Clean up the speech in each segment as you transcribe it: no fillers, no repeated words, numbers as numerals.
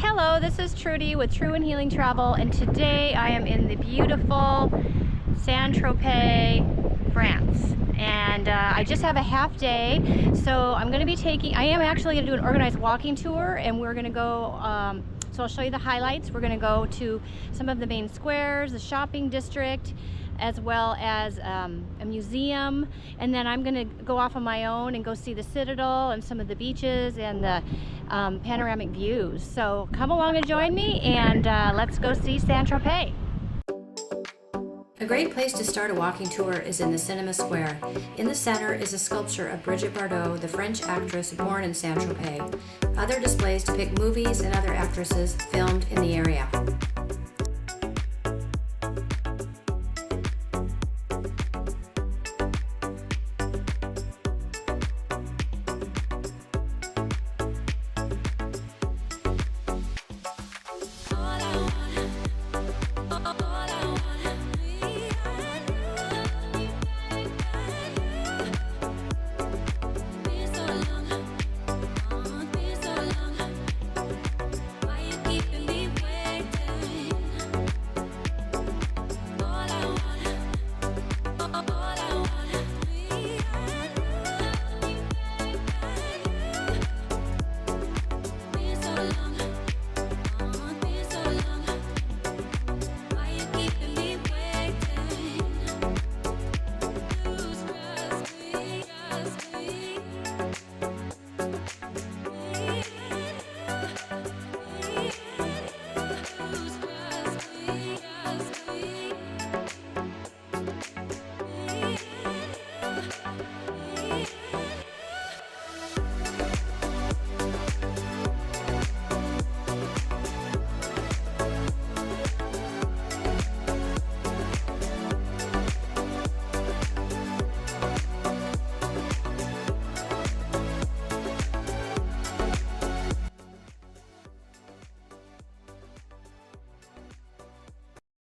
Hello, this is Trudy with True and Healing Travel, and today I am in the beautiful Saint Tropez, France. And I just have a half day, so I'm going to be I am actually going to do an organized walking tour, and we're going to go, so I'll show you the highlights. We're going to go to some of the main squares, the shopping district, as well as a museum, and then I'm going to go off on my own and go see the Citadelle and some of the beaches and the panoramic views. So come along and join me, and let's go see Saint Tropez. A great place to start a walking tour is in the Cinema Square. In the center is a sculpture of Brigitte Bardot, the French actress born in Saint Tropez. Other displays depict movies and other actresses filmed in the area.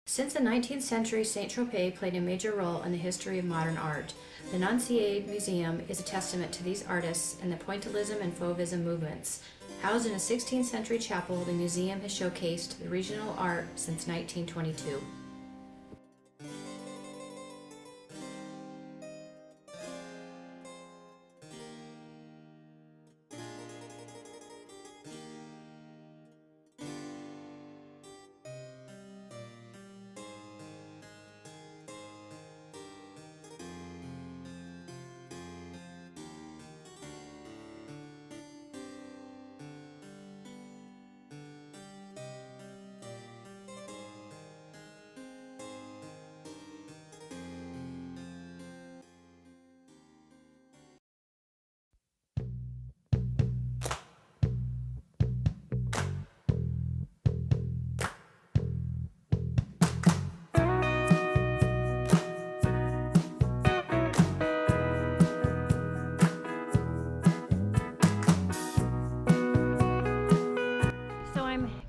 Since the 19th century, Saint Tropez played a major role in the history of modern art. The Annonciade Museum is a testament to these artists and the pointillism and fauvism movements. Housed in a 16th century chapel, the museum has showcased the regional art since 1922.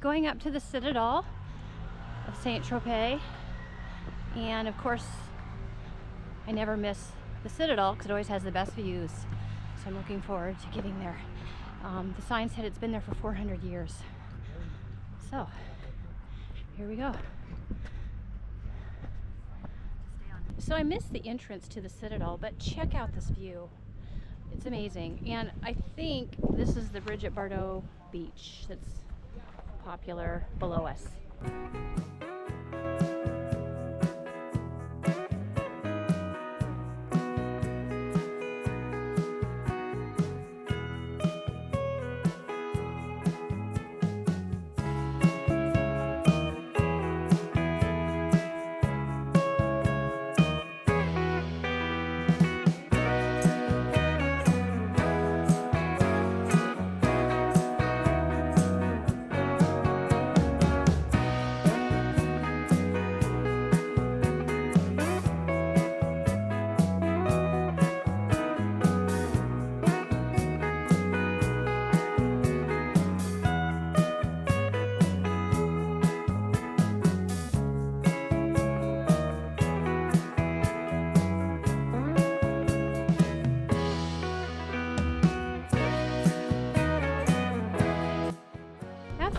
Going up to the Citadelle of Saint Tropez, and of course I never miss the Citadelle because it always has the best views, so I'm looking forward to getting there. The sign said it's been there for 400 years, so here we go. So I missed the entrance to the Citadelle, but check out this view. It's amazing, and I think this is the Brigitte Bardot beach that's popular below us.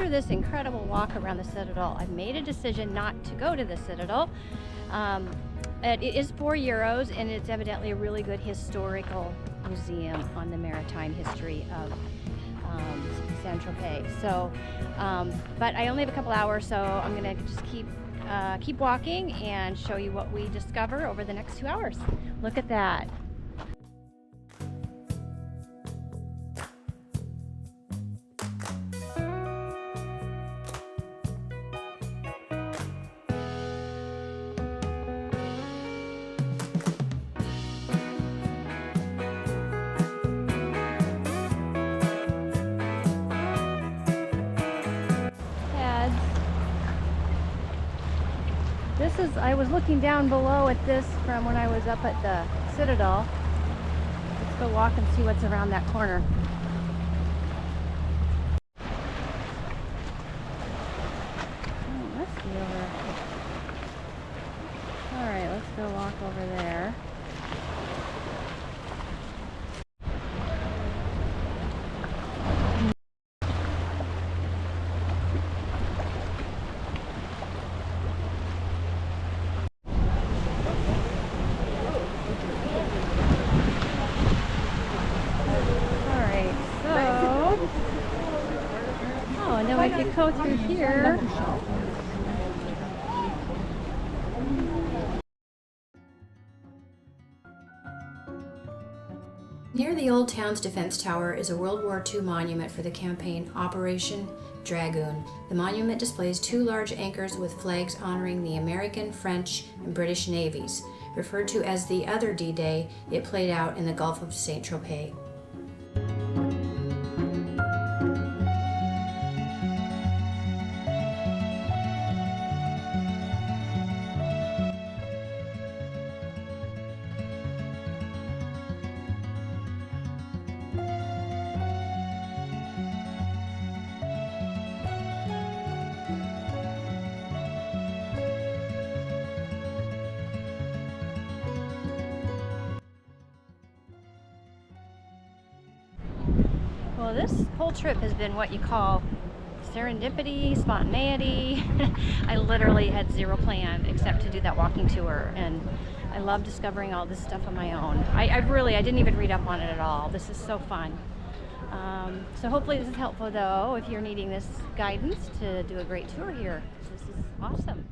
after this incredible walk around the Citadel, I've made a decision not to go to the Citadel. It is €4, and it's evidently a really good historical museum on the maritime history of Saint Tropez. So, but I only have a couple hours, so I'm gonna just keep walking and show you what we discover over the next 2 hours. Look at that. I was looking down below at this from when I was up at the Citadel. Let's go walk and see what's around that corner. Oh, must be over. All right, let's go walk over there. If you go through here, near the old town's defense tower is a World War II monument for the campaign Operation Dragoon. The monument displays 2 large anchors with flags honoring the American, French, and British navies. Referred to as the other D-Day, it played out in the Gulf of Saint-Tropez. well, this whole trip has been what you call serendipity, spontaneity. I literally had zero plan except to do that walking tour, and I love discovering all this stuff on my own. I didn't even read up on it at all. This is so fun. So hopefully this is helpful though if you're needing this guidance to do a great tour here. This is awesome.